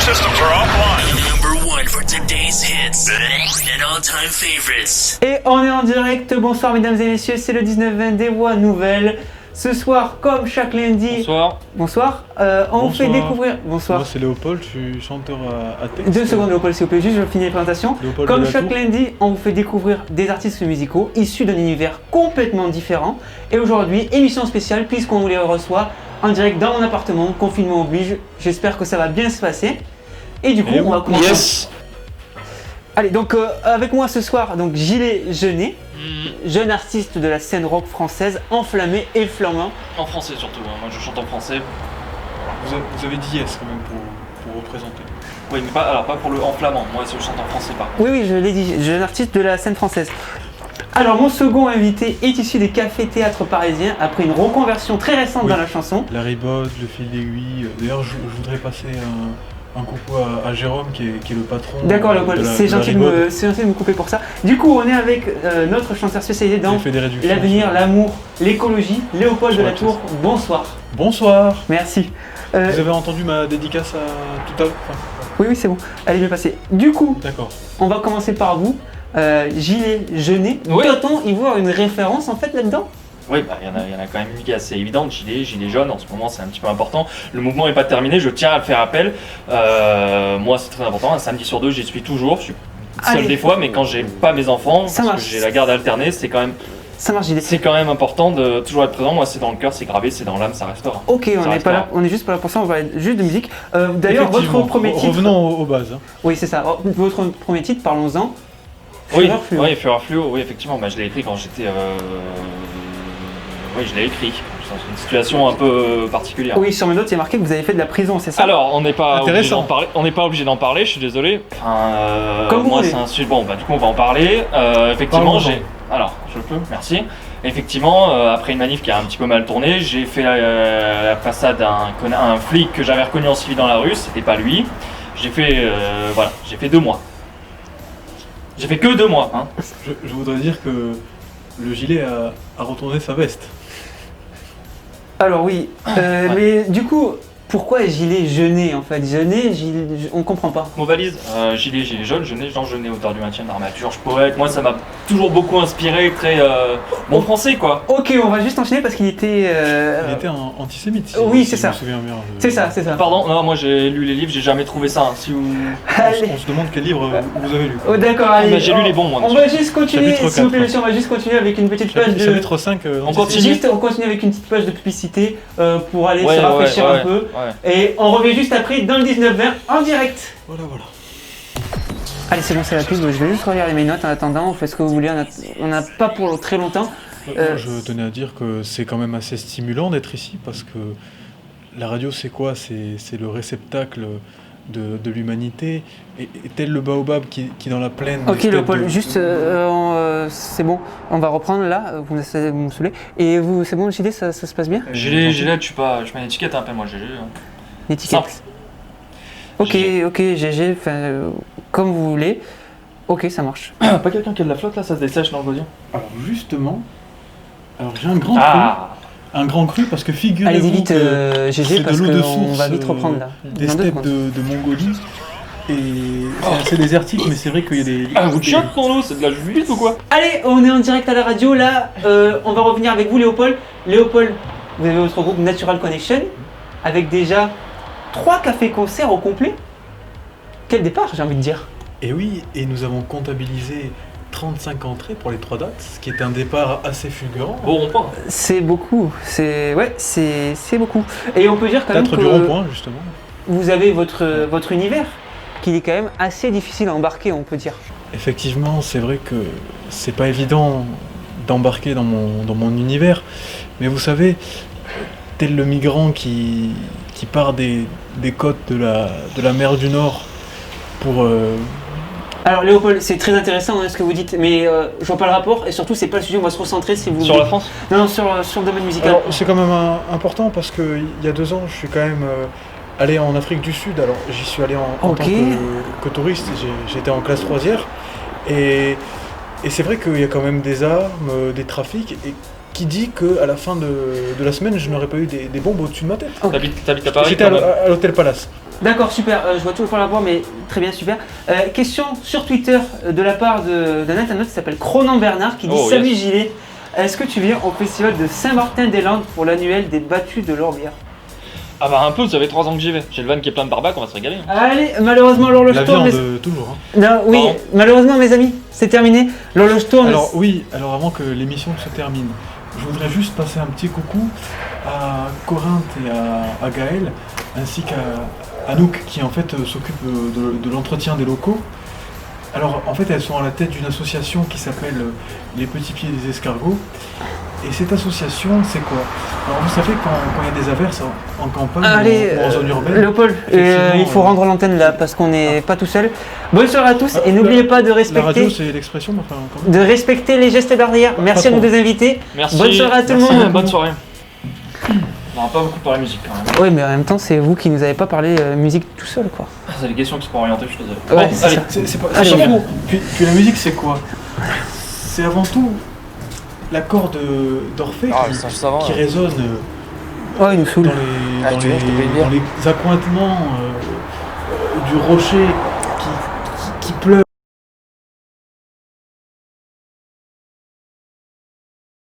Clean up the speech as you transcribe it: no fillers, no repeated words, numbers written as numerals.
systems are offline. Number one for today's hits and all-time favorites. Et on est en direct, bonsoir mesdames et messieurs, c'est le 19-20 des voix nouvelles. Ce soir, comme chaque lundi... Bonsoir. Bonsoir. On vous fait découvrir... Bonsoir. Moi c'est Léopold, je suis chanteur à texte. 2 secondes Léopold s'il vous plaît, juste je finis les présentations. Léopold Comme de la chaque Tour. lundi, on vous fait découvrir des artistes musicaux issus d'un univers complètement différent. Et aujourd'hui, émission spéciale puisqu'on vous les reçoit en direct dans mon appartement, confinement oblige. J'espère que ça va bien se passer. Et du coup, on va commencer. Yes. Allez, donc avec moi ce soir, donc Gilet Jeunet, jeune artiste de la scène rock française, enflammé et flamand. En français surtout, hein. Moi je chante en français. Vous avez dit yes quand même pour représenter. Oui, mais pas pour le en flamand. Moi je chante en français pas. Oui, je l'ai dit, jeune artiste de la scène française. Alors, mon second invité est issu des cafés-théâtres parisiens après une reconversion très récente Oui. dans la chanson. La ribote, le fil d'aiguille. D'ailleurs je voudrais passer un coucou à Jérôme qui est le patron. D'accord, de la- c'est de la gentil, Ribode. c'est gentil de me couper pour ça. Du coup, on est avec notre chanteur spécialisé dans J'ai fait des réductions. l'avenir, l'amour, l'écologie, Léopold de la Bonsoir Tour. Bonsoir. Bonsoir. Merci. Vous avez entendu ma dédicace à tout à l'heure Oui, c'est bon. Elle est bien passée. Du coup, D'accord. on va commencer par vous. Gilet Jeunet. Oui. Doit-on y voir une référence en fait là-dedans? Oui, bah il y en a quand même une qui est assez évidente. Gilet jaune, en ce moment c'est un petit peu important. Le mouvement n'est pas terminé, je tiens à le faire appel. Moi c'est très important, un samedi sur deux j'y suis toujours. Je suis seul Allez. des fois, mais quand j'ai pas mes enfants, Ça parce marche. que j'ai la garde alternée, c'est quand Ça marche, Gilet. même important de toujours être présent. Moi c'est dans le cœur, c'est gravé, c'est dans l'âme, ça restera. Ok, on Ça n'est reste pas là. là, on est juste pas là pour ça, on va parler juste de musique. D'ailleurs, votre Effectivement, premier titre. Revenons aux bases. hein. Oui, c'est ça. Votre premier titre, parlons-en. Oui, Fureur Fluo. oui, Fureur Fluo, oui, effectivement. Bah, je l'ai écrit quand j'étais. Oui, je l'ai écrit. Dans une situation un peu particulière. Oui, sur mes notes, il y a marqué que vous avez fait de la prison, c'est ça? Alors, on n'est pas obligé Intéressant. d'en parler. On n'est pas obligé d'en parler. Je suis désolé. Enfin, Comme vous moi, voulez. c'est un sujet. Bon, bah du coup, on va en parler. Effectivement, Parlons-en. j'ai. Alors, je peux. Merci. Effectivement, après une manif qui a un petit peu mal tourné, j'ai fait la façade à un flic que j'avais reconnu en civil dans la rue. C'était pas lui. J'ai fait. Voilà. J'ai fait 2 mois. J'ai fait que 2 mois. Hein. Je voudrais dire que le gilet a retourné sa veste. Alors oui, mais du coup, pourquoi Gilet Jeunet en fait? Jeunet, on comprend pas. Mon valise, gilet jaune, jeûner auteur du maintien d'armature, je poète. Moi, ça m'a toujours beaucoup inspiré, très bon français quoi. Ok, on va juste enchaîner parce qu'il était... Il était un antisémite. Si Oui, si c'est je ça. me souviens bien. C'est ça, c'est ça. Pardon, non, moi j'ai lu les livres, j'ai jamais trouvé ça. Hein. Si vous... Allez. On se demande quel livre vous avez lu. Oh, d'accord, allez. bah, j'ai lu les bons, moi, On monsieur. va juste continuer, Chapitre s'il vous plaît, 4. monsieur, on va juste continuer avec une petite page de... Chapitre 5. On continue. Juste, on continue avec une petite page de publicité pour aller Ouais, se rafraîchir ouais, un peu. ouais. Et on revient juste après dans le 19-20 en direct. Voilà. Allez, c'est bon, c'est la pub. Je vais juste regarder mes notes en attendant. On fait ce que vous voulez. On n'a pas pour très longtemps. Je tenais à dire que c'est quand même assez stimulant d'être ici parce que la radio, c'est quoi? C'est le réceptacle de l'humanité. Et tel le baobab qui dans la plaine. Ok, steppe Léopold, de- juste, c'est bon. On va reprendre là. Vous me saoulez. Et vous, c'est bon, JD, ça se passe bien? Gilet, je mets une étiquette, hein, appelle-moi GG. Hein. L'étiquette. Simple. Ok, GG. ok, GG, comme vous voulez. Ok, ça marche. Pas quelqu'un qui a de la flotte là, ça se dessèche dans le gosier. Alors justement, j'ai un grand Ah. cru. Un grand cru parce que figurez-vous Allez-y vite, que GG, c'est de parce l'eau de qu'on source, va vite reprendre là. des Dans deux steppes secondes. de Mongolie. Et c'est assez désertique, mais c'est vrai qu'il y a des... Un bout de chiotte pour nous, c'est de la juilette ou quoi? Allez, on est en direct à la radio. Là, on va revenir avec vous, Léopold. Léopold, vous avez votre groupe Natural Connection avec déjà 3 cafés-concerts au complet. Quel départ, j'ai envie de dire. Et oui, et nous avons comptabilisé 35 entrées pour les 3 dates, ce qui est un départ assez fulgurant. Au rond-point. C'est beaucoup. C'est beaucoup. Et on peut dire quand même Théâtre du que rond-point, justement. vous avez votre univers, qu'il est quand même assez difficile à embarquer, on peut dire. Effectivement, c'est vrai que c'est pas évident d'embarquer dans mon univers, mais vous savez, tel le migrant qui part des côtes de la mer du Nord pour... Alors Léopold, c'est très intéressant ce que vous dites, mais je vois pas le rapport et surtout c'est pas le sujet, on va se concentrer si vous Sur voulez. la France. Non, sur le domaine musical. Alors, c'est quand même important parce qu'il y a 2 ans, je suis quand même allé en Afrique du Sud. Alors, j'y suis allé en Ok. tant que touriste. J'étais en classe croisière. Et c'est vrai qu'il y a quand même des armes, des trafics. Et qui dit qu'à la fin de la semaine, je n'aurais pas eu des bombes au-dessus de ma tête. Ok. T'habites à Paris J'étais quand même. à l'hôtel Palace. D'accord, super. Je vois toujours le rapport, mais très bien, super. Question sur Twitter de la part d'un internaute qui s'appelle Cronan Bernard qui dit Oh, Salut yes. Gilet, est-ce que tu viens au festival de Saint-Martin-des-Landes pour l'annuel des battues de l'Orbière? Ah bah un peu, ça fait 3 ans que j'y vais. J'ai le van qui est plein de barbac, on va se régaler. Allez, malheureusement l'horloge La tourne. viande, toujours. Hein. Non, oui, Pardon. malheureusement mes amis, c'est terminé. L'horloge tourne. Alors oui, alors avant que l'émission se termine, je voudrais juste passer un petit coucou à Corinthe et à Gaël, ainsi qu'à Anouk qui en fait s'occupe de l'entretien des locaux. Alors en fait elles sont à la tête d'une association qui s'appelle Les Petits Pieds des Escargots. Et cette association, c'est quoi? Alors vous savez quand il y a des averses en campagne Allez, ou en zone urbaine, Léopold, effectivement, il faut rendre l'antenne là parce qu'on n'est pas tout seul. Bonne soirée à tous et Ah, n'oubliez pas de la radio respecter, c'est l'expression, mais enfin quand même. de respecter les gestes barrières. Merci à nos trop. deux invités. Merci. Bonne soirée à tout le Merci. monde. Bonne soirée. On n'aura pas beaucoup parlé musique quand même. Oui, mais en même temps, c'est vous qui nous avez pas parlé musique tout seul, quoi. C'est des questions qui sont pas orientées, je suis désolé. Ouais, Bon, c'est allez. ça. C'est pas Allez, c'est on fou. Puis la musique c'est quoi? C'est avant tout l'accord d'Orphée Ah, ça, ça va. qui résonne Oh, il nous saoule. dans les, Ah, dans tu veux, je te paye les, bien. dans les accointements du rocher qui pleure.